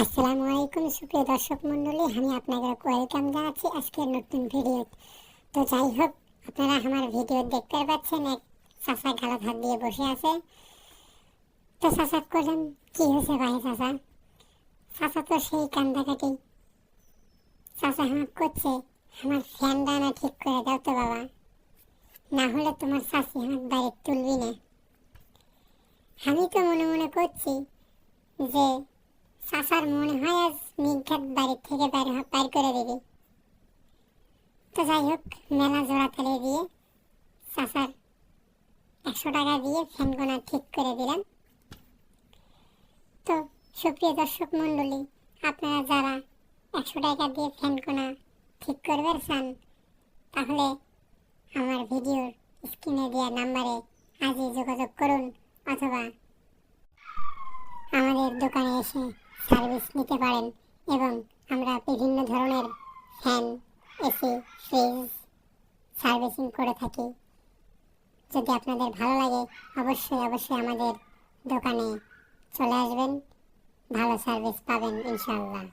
আসসালামু আলাইকুম সুপ্রিয় দর্শক মণ্ডলী, আমি আপনাদের ওয়েলকাম জানাচ্ছি আজকের নতুন ভিডিও। তো যাই হোক, আপনারা আমার ভিডিও দেখতে পাচ্ছেন এক চাচা গালা হাত দিয়ে বসে আছে। তো চাচা করলেন, কি হয়েছে ভাই চাচা? চাচা তো সেই কান্দাকাটি। চাচা আমার করছে, আমার ফ্যানটা না ঠিক করে দাও তো বাবা, না হলে তোমার চাচি আমার বাড়ি তুলবি না। আমি তো মনে মনে করছি যে চাচার মনে হয় আজ নিঘাত বাড়ির থেকে বাইর করে দিবি। তো যাই হোক, মেলা জোড়া তালি দিয়ে চাচার 100 টাকা দিয়ে ফ্যানগুলো ঠিক করে দিলাম। তো সুপ্রিয় দর্শক মণ্ডলী, আপনারা যারা 100 টাকা দিয়ে ফ্যানগুলো ঠিক করবে চান, তাহলে আমার ভিডিওর স্ক্রিনে দেওয়া নাম্বারে আজই যোগাযোগ করুন, অথবা আমাদের দোকানে এসে সার্ভিস নিতে পারেন। এবং আমরা বিভিন্ন ধরনের ফ্যান, এসি, ফ্রিজ সার্ভিসিং করে থাকি। যদি আপনাদের ভালো লাগে, অবশ্যই আমাদের দোকানে চলে আসবেন, ভালো সার্ভিস পাবেন ইনশাআল্লাহ।